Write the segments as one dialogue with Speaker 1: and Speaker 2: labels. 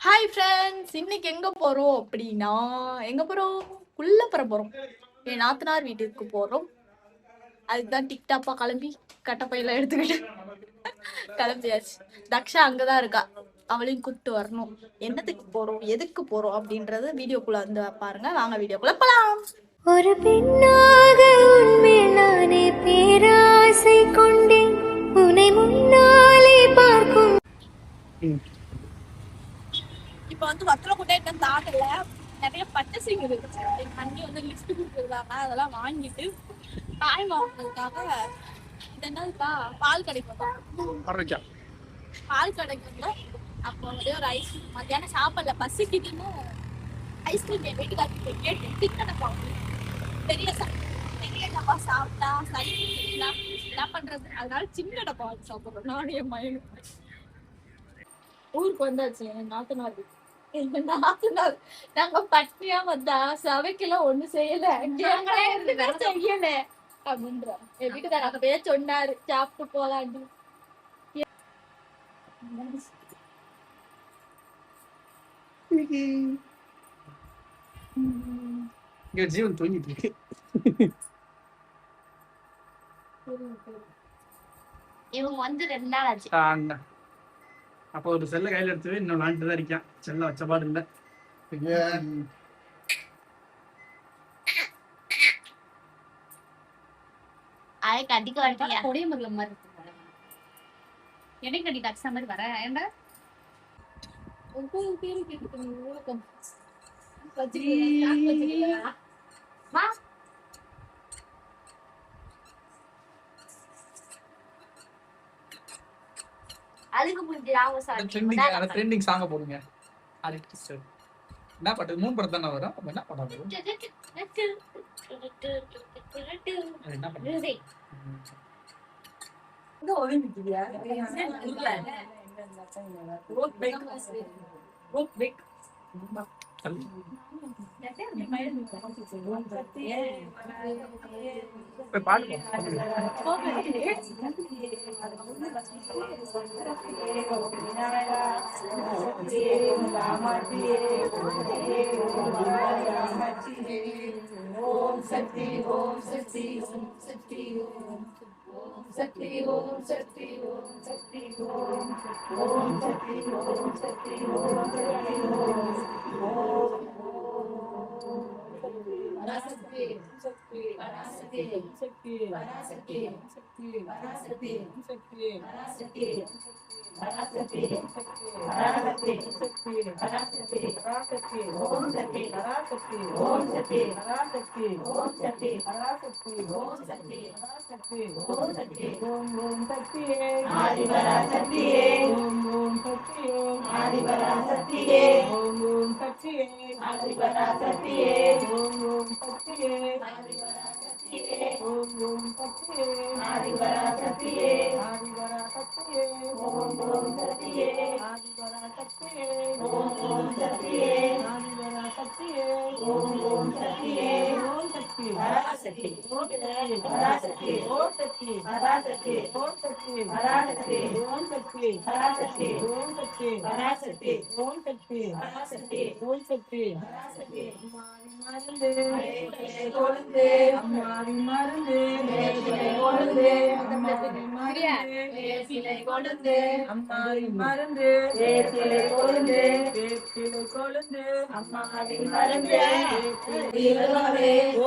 Speaker 1: Hi friends, இன்னைக்கு எங்க போறோம் அப்படின்னா, எங்க போறோம்? குள்ளப்பற போறோம். என் நாத்தனார் வீட்டுக்கு போறோம். அதுதான் டிக்டாப்பா கிளம்பி கட்டப்பையில எடுத்துக்கிட்டு கிளம்பியாச்சு. தக்ஷா அங்கதான் இருக்கா. அவளையும் கூப்பிட்டு வரணும். என்னத்துக்கு போறோம், எதுக்கு போறோம் அப்படின்றது வீடியோக்குள்ள வந்து பாருங்க. வாங்க வீடியோக்குள்ள போலாம்.
Speaker 2: ஒரு பெண்ணாக உன்மேல் நானே பேராசை கொண்டேன், உன்னை முன்னாலே பார்க்கும்.
Speaker 1: இப்ப வந்து வத்திர கொட்டை தாக்கல, நிறைய பச்சை சிங்கு இருக்கு. எங்க அண்ணி வந்து லிஸ்ட் கொடுத்துருக்காங்க. அதெல்லாம் வாங்கிட்டு காய் வாங்கினதுக்காக இது என்னதுப்பா பால் கிடைக்கும். பால் கிடைக்கும்ல. அப்போ வந்து ஒரு ஐஸ் மத்தியானம் சாப்பிடல, பசிக்குதுன்னு ஐஸ்கிரீம் என் வீட்டுக்காரருக்கு கேட்டு திட்டப்பா பெரிய பெரிய டப்பா சாப்பிட்டா சளி என்ன பண்றது, அதனால சின்ன டப்பா வச்சு சாப்பிடுறோம் நானும் என் மயனும். ஊருக்கு வந்தாச்சு என் நாத்தனார். எங்க நாத்தனார் நாங்க பட்னியா வந்தா சவைக்கெல்லாம் ஒண்ணு செய்யல, செய்யல அப்படின்ற என் வீட்டுக்காரர் அப்பவே சொன்னாரு சாப்பிட்டு போலான்னு.
Speaker 3: ஜீவன் தூங்கிட்டு இருக்கு.
Speaker 1: இவங்க வந்து 2 நாள் ஆச்சு.
Speaker 3: அப்போ ஒரு செல்ல கையில எடுத்து இன்னும் விளாண்டுட்டு தான் இருக்கான். செல்ல வச்ச பாடு இல்லை.
Speaker 1: கடிக்க வரட்டியா கொடிய முருகன் மாதிரி இருக்கு. என்னை கடி டாக்ஸா மாதிரி வர ஏண்டா ஒவ்வொரு பேரு கேட்டு ஊழக்கம் வச்சிருக்கீங்களா? அதுக்கு முடிஞ்சு
Speaker 3: ட்ரெண்டிங் சாங்க போடுங்க. என்ன பாட்டு 3 படம் தானே வரும். என்ன படம் வரும்? என்ன பண்ணுது இந்த ஒலிம்பிக்கியா ரோட் பேக் ஓம் சக்தி ஓம் சக்தி ஓம் சக்தி ஓம் சக்தி ஓம் சக்தி ஓம் சக்தி ஓம் ஓம் சக்தி ஓம் சக்தி ஓம் சக்தி ஓம் பராசக்தி சக்தி பராசக்தி சக்தி பராசக்தி சக்தி பராசக்தி சக்தி பராசக்தி பராசக்தி பராசக்தி சக்தி பராசக்தி பராசக்தி ஓம் சக்தி பராசக்தி ஓம் சக்தி பராசக்தி ஓம் சக்தி பராசக்தி ஓம் சக்தி பராசக்தி ஓம் சக்தி ஓம் ஓம் சக்தியே ஆதி பராசக்தியே ஓம் ஓம் சக்தியே ஆதி பராசக்தியே ஓம் ஓம் சக்தியே ஆதி பராசக்தியே ஓம் ஓம் சக்தியே ஆதி பராசக்தியே ஓம் ஓம் சக்தியே ஆதி பராசக்தியே ஆதி பராசக்தியே ஓம் ஓம் சக்தியே ஆதி பராசக்தியே ஓம் ஓம் சக்தியே ஆதி பராசக்தியே ஓம் ஓம் சக்தியே ஓம் சக்தி பராசக்தி ஓம் பராசக்தி ஓம் சக்தி பராசக்தி ஓம் சக்தி பராசக்தி ஓம் சக்தி பராசக்தி ஓம் சக்தி பராசக்தி ஓம் சக்தி பராசக்தி ஓம் சக்தி பராசக்தி மருந்து கொழுந்து அம்மாவி மருந்து கொழுந்து வேப்பிலை கொழுந்து அம்மாவி மருந்து வேப்பிலை கொழுந்து வேப்பிலை கொழுந்து அம்மாவி மருந்து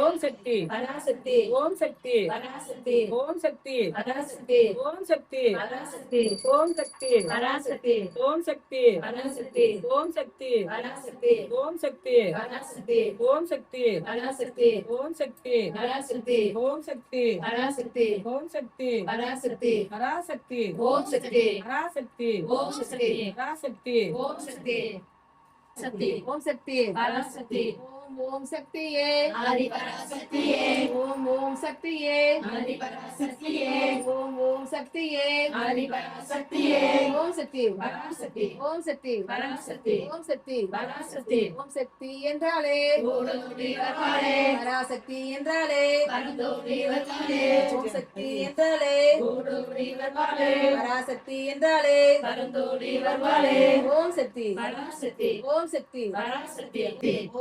Speaker 3: ஓம் சக்தி பராசக்தி ஓம் சக்தி பராசக்தி ஓம் சக்தி பராசக்தி ஓம் சக்தி பராசக்தி ஓம் சக்தி பராசக்தி ஓம் சக்தி பராசக்தி ஓம் சக்தி பராசக்தி ஓம் சக்தி பராசக்தி ஓம் சக்தி பராசக்தி ஓம் சக்தி பராசக்தி ஓம் சக்தி பராசக்தி ஓம் சக்தி பராசக்தி பராசக்தி ஓம் சக்தி பராசக்தி ஓம் சக்தி பராசக்தி ஓம் சக்தி சக்தி ஓம் சக்தி பராசக்தி ஓம்
Speaker 1: ஓம் சக்தியே
Speaker 3: ஆதிபராசக்தியே
Speaker 1: ஓம் ஓம் சக்தியே
Speaker 3: ஆதிபராசக்தியே
Speaker 1: ஓம் ஓம் சக்தியே
Speaker 3: ஆதிபராசக்தியே
Speaker 1: ஓம் சக்தி
Speaker 3: பராசக்தி
Speaker 1: ஓம் சக்தி
Speaker 3: பராசக்தி
Speaker 1: ஓம் சக்தி
Speaker 3: பராசக்தி
Speaker 1: ஓம் சக்தி என்றாலே
Speaker 3: ஓடோடி வருவாளே
Speaker 1: பராசக்தி என்றாலே
Speaker 3: பரந்தோடி வருவாளே
Speaker 1: ஓம் சக்தி என்றாலே
Speaker 3: ஓடோடி வருவாளே
Speaker 1: பராசக்தி என்றாலே
Speaker 3: பரந்தோடி வருவாளே
Speaker 1: ஓம் சக்தி
Speaker 3: பராசக்தி
Speaker 1: ஓம் சக்தி
Speaker 3: பராசக்தி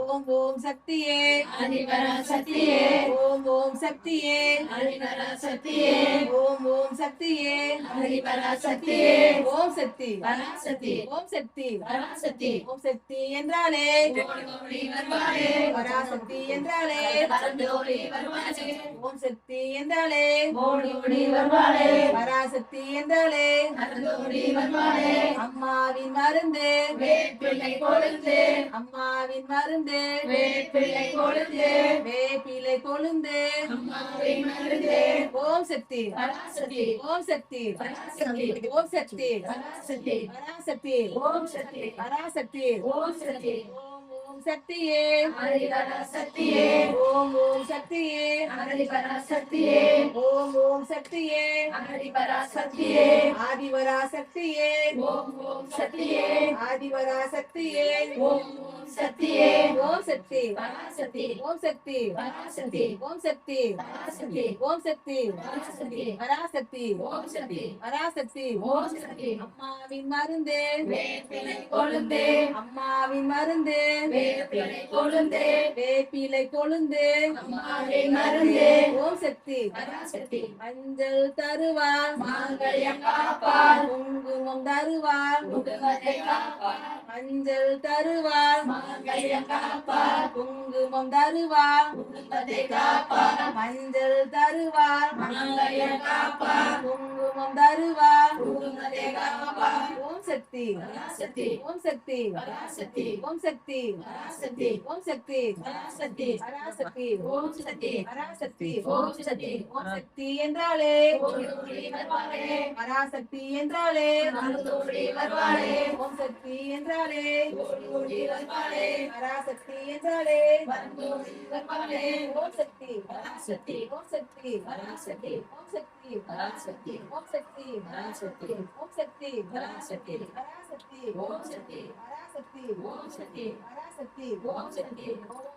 Speaker 1: ஓம் ஓம் சக்தியே
Speaker 3: ஆதிபராசக்தியே
Speaker 1: ஓம் ஓம் சக்தியே
Speaker 3: ஆதிபராசக்தியே
Speaker 1: ஓம் ஓம் சக்தியே
Speaker 3: ஆதிபராசக்தியே
Speaker 1: ஓம் சக்தி
Speaker 3: பராசக்தி
Speaker 1: ஓம் சக்தி
Speaker 3: பராசக்தி
Speaker 1: ஓம் சக்தி என்றாலே
Speaker 3: ஓடோடி வருவாளே
Speaker 1: பராசக்தி என்றாலே
Speaker 3: பரந்தோடி வருவாளே
Speaker 1: ஓம் சக்தி என்றாலே
Speaker 3: ஓடோடி வருவாளே
Speaker 1: பராசக்தி என்றாலே
Speaker 3: பரந்தோடி வருவாளே
Speaker 1: அம்மாவின் மருந்து
Speaker 3: வேப்பிள்ளை கொழுந்து
Speaker 1: அம்மாவின் மருந்து
Speaker 3: வேப்பிள்ளை கொழுந்து
Speaker 1: வேப்பிலை கொழுந்து
Speaker 3: அம்மாவின் மருந்து
Speaker 1: ஓம் சக்தி
Speaker 3: பராசக்தி
Speaker 1: ஓம் சக்தி
Speaker 3: பராசக்தி
Speaker 1: ஓம் சக்தி
Speaker 3: பராசக்தி
Speaker 1: பராசக்தி
Speaker 3: ஓம் சக்தி
Speaker 1: பராசக்தி
Speaker 3: ஓம் சக்தி
Speaker 1: ஓம் ஓம் சக்தியே
Speaker 3: ஆதிபராசக்தியே
Speaker 1: ஓம் ஓம் சக்தியே
Speaker 3: ஆதிபராசக்தியே
Speaker 1: ஓம் ஓம் சக்தியே
Speaker 3: ஆதிபராசக்தியே
Speaker 1: ஆதிவராசக்தியே
Speaker 3: ஓம் ஓம் சக்தியே
Speaker 1: ஆதிவராசக்தியே
Speaker 3: ஓம் ஓம் சக்தியே
Speaker 1: ஓம் சக்தி
Speaker 3: பராசக்தி
Speaker 1: ஓம் சக்தி
Speaker 3: பராசக்தி
Speaker 1: ஓம் சக்தி
Speaker 3: பராசக்தி
Speaker 1: ஓம் சக்தி
Speaker 3: பராசக்தி
Speaker 1: பராசக்தி
Speaker 3: ஓம் சக்தி
Speaker 1: பராசக்தி
Speaker 3: ஓம் சக்தி
Speaker 1: அம்மாவின் மருந்து
Speaker 3: வேப்பிலை கொழுந்து
Speaker 1: அம்மாவின் மருந்து
Speaker 3: வேப்பிலை கொழுந்து
Speaker 1: வேப்பிலை கொழுந்து
Speaker 3: அம்மாவின் மருந்து
Speaker 1: ஓம் சக்தி
Speaker 3: பராசக்தி
Speaker 1: மஞ்சள் தருவார்
Speaker 3: மாங்கல்யம் காப்பாள்
Speaker 1: குங்குமம் தருவார்
Speaker 3: முகமதை காப்பாள்
Speaker 1: மஞ்சள் தருவார்
Speaker 3: மாங்கல்யம் காப்பாள்
Speaker 1: குங்குமம் தருவார்
Speaker 3: முகமதை காப்பாள்
Speaker 1: மஞ்சள் தருவார்
Speaker 3: மாங்கல்யம் காப்பாள்
Speaker 1: குங்குமம் தருவார்
Speaker 3: முகமதை காப்பாள்
Speaker 1: ஓம் சக்தி
Speaker 3: பராசக்தி
Speaker 1: ஓம் சக்தி
Speaker 3: பராசக்தி
Speaker 1: ஓம் சக்தி
Speaker 3: பராசக்தி
Speaker 1: ஓம் சக்தி
Speaker 3: பராசக்தி
Speaker 1: பராசக்தி
Speaker 3: ஓம் சக்தி
Speaker 1: பராசக்தி
Speaker 3: ஓம் சக்தி
Speaker 1: ஓம் சக்தி என்றாலே
Speaker 3: ஓடோடி வருவாளே
Speaker 1: பராசக்தி என்றாலே
Speaker 3: பரந்தோடி வருவாளே
Speaker 1: ஓம் சக்தி என்றாலே
Speaker 3: ஓடோடி வருவாளே
Speaker 1: பராசக்தி என்றாலே
Speaker 3: பரந்தோடி வருவாளே
Speaker 1: ஓம் சக்தி
Speaker 3: பராசக்தி
Speaker 1: ஓம் சக்தி
Speaker 3: பராசக்தி
Speaker 1: ஓம் சக்தி
Speaker 3: பராசக்தி
Speaker 1: ஓம் சக்தி
Speaker 3: பராசக்தி
Speaker 1: ஓம் சக்தி
Speaker 3: பராசக்தி
Speaker 1: பராசக்தி
Speaker 3: ஓம் சக்தி
Speaker 1: பராசக்தி
Speaker 3: ஓம் சக்தி
Speaker 1: பராசக்தி
Speaker 3: ஓம் சக்தி
Speaker 1: ஓம்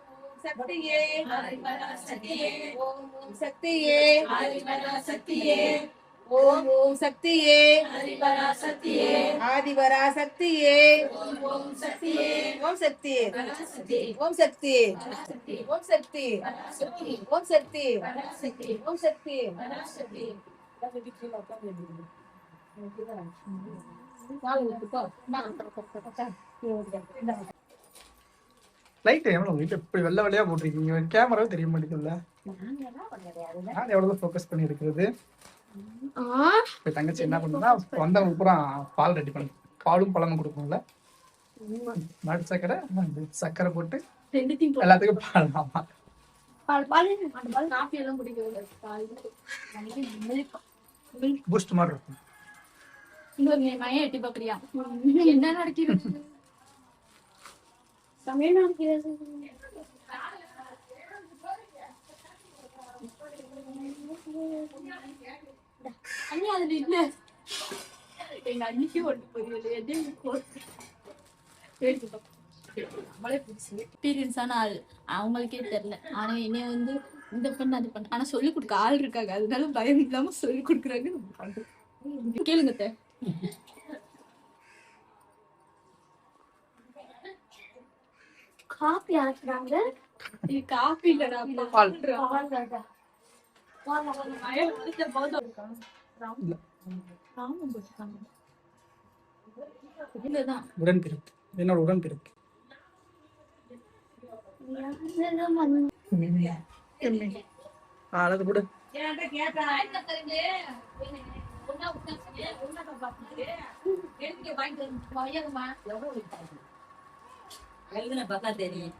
Speaker 1: சக்தியே
Speaker 3: ஆதிபராசக்தியே
Speaker 1: ஓம் ஓம் சக்தியே
Speaker 3: ஆதிபராசக்தியே
Speaker 1: ஓம் ஓம் சக்தியே
Speaker 3: ஆதிபராசக்தியே
Speaker 1: ஆதிவராசக்தியே
Speaker 3: ஓம் ஓம் சக்தியே
Speaker 1: ஓம் சக்தி
Speaker 3: பராசக்தி
Speaker 1: ஓம் சக்தி
Speaker 3: பராசக்தி
Speaker 1: ஓம் சக்தி
Speaker 3: பராசக்தி
Speaker 1: ஓம் சக்தி
Speaker 3: பராசக்தி
Speaker 1: ஓம் சக்தி
Speaker 3: பராசக்தி
Speaker 4: லைட் எவ்வளோ வீட்டு இப்படி வெள்ளை வெள்ளையா போட்டிருக்கீங்க கேமராவே தெரிய மாட்டேங்குதுல்ல நான் எவ்வளவு ஃபோக்கஸ் பண்ணி எடுக்கிறது இப்ப தங்கச்சி என்ன பண்ணுன்னா வந்தவங்க பூரா பால் ரெடி பண்ணு பாலும் பழமும் கொடுக்கணும்ல நாட்டு சக்கரை சக்கரை போட்டு எல்லாத்துக்கும் பால் ஆமா
Speaker 1: காஃபி எல்லாம் குடிக்கிறது
Speaker 4: பூஸ்ட் மாதிரி இருக்கும்
Speaker 1: இன்னொரு மையம் எட்டி பாக்குறியா என்ன நடக்கிறது சமையல் நடக்கிறது அண்ணி அதுல இல்ல எங்க அன்னிக்கு ஒண்ணு புரியல எக்ஸ்பீரியன்ஸான ஆள் அவங்களுக்கே தெரியல ஆனா என்னைய வந்து இந்த பண்ண அது பண்ண ஆனா சொல்லி கொடுக்க ஆள் இருக்காங்க அதனால பயம் இல்லாம சொல்லி கொடுக்குறாங்க கேளுங்க
Speaker 2: காப்பி ஆக்குறாங்க
Speaker 1: இது காப்பி இல்லடா
Speaker 4: பால்
Speaker 1: இல்லதான்
Speaker 4: உடன்பிறப்பு என்னோட உடன்பிறப்பு அழகு கூட
Speaker 3: பார்த்தா தெரியும்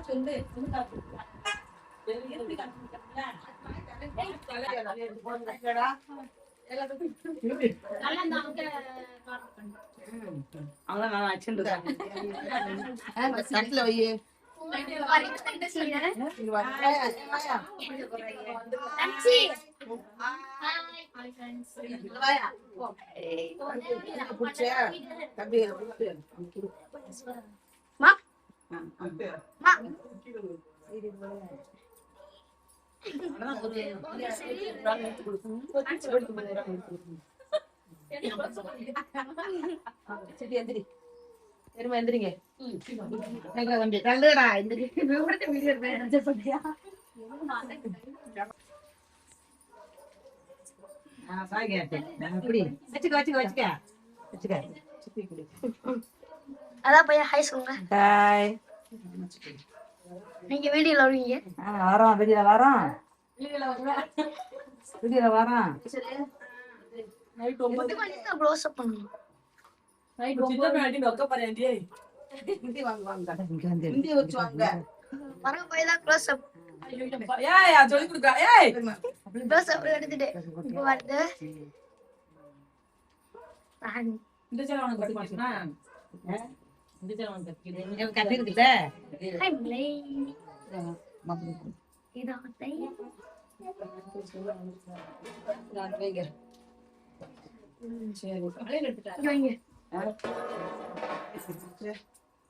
Speaker 1: சொல்லு
Speaker 3: அவங்க நான் வச்சுருக்காங்க தட்டில் வை எந்திரி எருமை எந்திரிங்க தள்ளுடா
Speaker 2: அதான் பையன் ஹாய் சொல்லுங்க. நீங்க வீடியோல வருவீங்க.
Speaker 3: வரோம் வெளியில வரோம் வெளியில வரோம்
Speaker 2: க்ளோஸ் அப் பண்ணுங்க. வரங்க போய் தான் க்ளோஸ் அப் க்ளோஸ் அப் எடுத்துட்டு இப்போ வருது.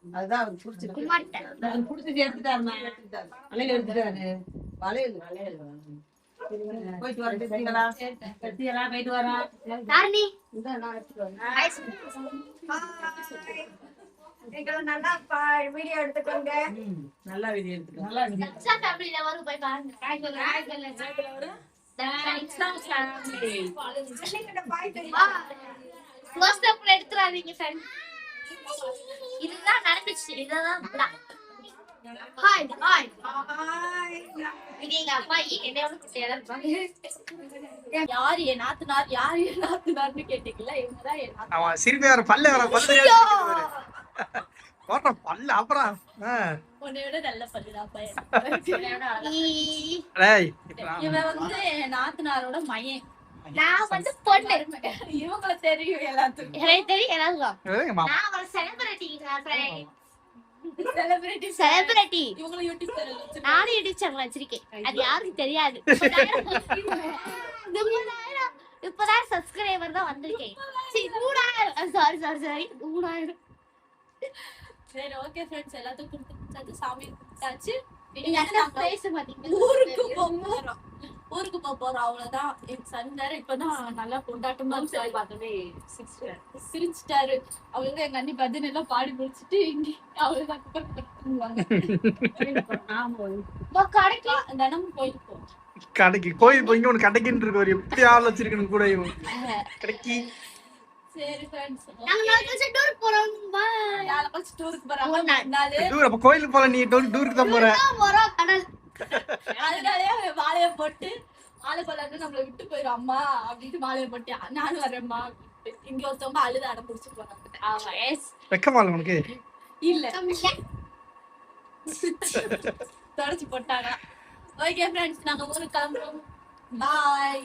Speaker 3: அதுதான் அவருக்கு பிடிச்சிருக்கு எடுத்துட்டாருமா வளையல் எடுத்துட்டாரு வளையல் போயிட்டு வரேன் போயிட்டு வரோம்
Speaker 2: நல்லா வீடியோ எடுத்துக்கோங்க.
Speaker 3: நல்லா வீடியோ எடுத்துக்கோங்க நல்லா வீடியோ
Speaker 2: வரும் போய் பாருங்க. எடுத்துறாதீங்க ஃப்ரெண்ட். இதுதான் நடந்துச்சு. இதுதான் ஹாய் ஹாய் இது எங்க அப்பா என்னையோட குட்டியா இருப்பாங்க.
Speaker 1: யாரு என் நாத்தனார் யாரு என் நாத்தனார்னு கேட்டீங்களா? இவங்கதான் என் நாத்தனார்.
Speaker 4: அவன் சிரிப்பே வர பல்ல வர பல்ல போடுற பல்ல அப்புறம்
Speaker 1: உன்னை விட நல்ல பல்லுதான் பையன்.
Speaker 4: டேய்
Speaker 1: இவன் வந்து என் நாத்தனாரோட மையன்.
Speaker 2: நான் வந்து பொண்ணு.
Speaker 1: இவங்கள தெரியும் எல்லாத்துக்கும்.
Speaker 2: எனக்கு தெரியும் எல்லாருக்கும்.
Speaker 4: ஏங்கம்மா
Speaker 2: நான் ஒரு செலிபிரிட்டி.
Speaker 1: Celebrity
Speaker 2: celebrity.
Speaker 1: இவங்கள யூடியூப் சேனல் வச்சிருக்காங்க.
Speaker 2: நானும் யூடியூப் சேனல் வச்சிருக்கேன். அது யாருக்கும் தெரியாது. இப்பதான் சப்ஸ்கிரைபர் தான் வந்திருக்கேன். சரி 3000 சாரி 3000.
Speaker 1: சரி ஓகே ஃப்ரெண்ட்ஸ், எல்லாத்துக்கும் கொடுத்து சாமி கும்பிட்டாச்சு.
Speaker 2: நீங்க என்ன பேச மாட்டீங்க.
Speaker 1: ஊருக்கு போறோம். ஊருக்கு போறோம் அவ்வளவுதான். என் சன் வேற இப்பதான் நல்லா கொண்டாட்டமா சிரிச்சிட்டாரு. அவங்க எங்க அண்ணி பஜனை எல்லாம் பாடி முடிச்சுட்டு இங்க அவ்வளவுதான் தினமும் கோயிலுக்கு போவோம்.
Speaker 4: கடைக்கு கோயில் போய் இங்க ஒண்ணு கடைக்குன்னு இருக்கு. ஒரு எப்படி ஆள் வச்சிருக்கணும் கூட இவன் கடைக்கு.
Speaker 1: சரி ஃப்ரெண்ட்ஸ்,
Speaker 2: நாங்க நாளைக்கு டூர் போறோம்.
Speaker 1: நாளைக்கு டூருக்கு போறாங்க.
Speaker 4: டூர் அப்ப கோயிலுக்கு போல நீ டூருக்கு தான் போற.
Speaker 2: போறோம் கடல்.
Speaker 1: அதனாலயே வாழைய போட்டு ஆளுபலன்னு நம்மள விட்டு போயிரும் அம்மா அப்படின்ட்டு வாழைய போட்டு நானும் வரேம்மா அப்படின்ட்டு இங்க ஒருத்தவங்க அழுது அடம் பிடிச்சு போறாங்க.
Speaker 4: வெக்கமா இல்ல உனக்கு?
Speaker 1: இல்ல தொடச்சு போட்டாங்க. ஓகே ஃப்ரெண்ட்ஸ், நாங்க ஊருக்கு கிளம்புறோம். பாய்.